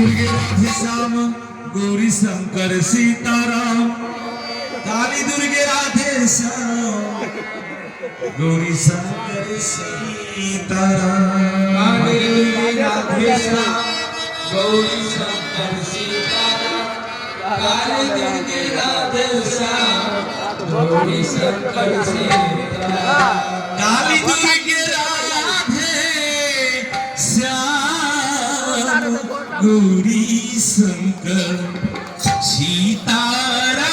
Durge Radhe Shyam Gauri Shankar Sitaram. Kali Durge Radhe Shyam Gauri Shankar Sitaram. Kali Durge Radhe Shyam Gauri Shankar Sitaram. Kali Durge Radhe Shyam Gauri Shankar Sitaram. Kali Durge Radhe Shyam Gauri Shankar Sitaram.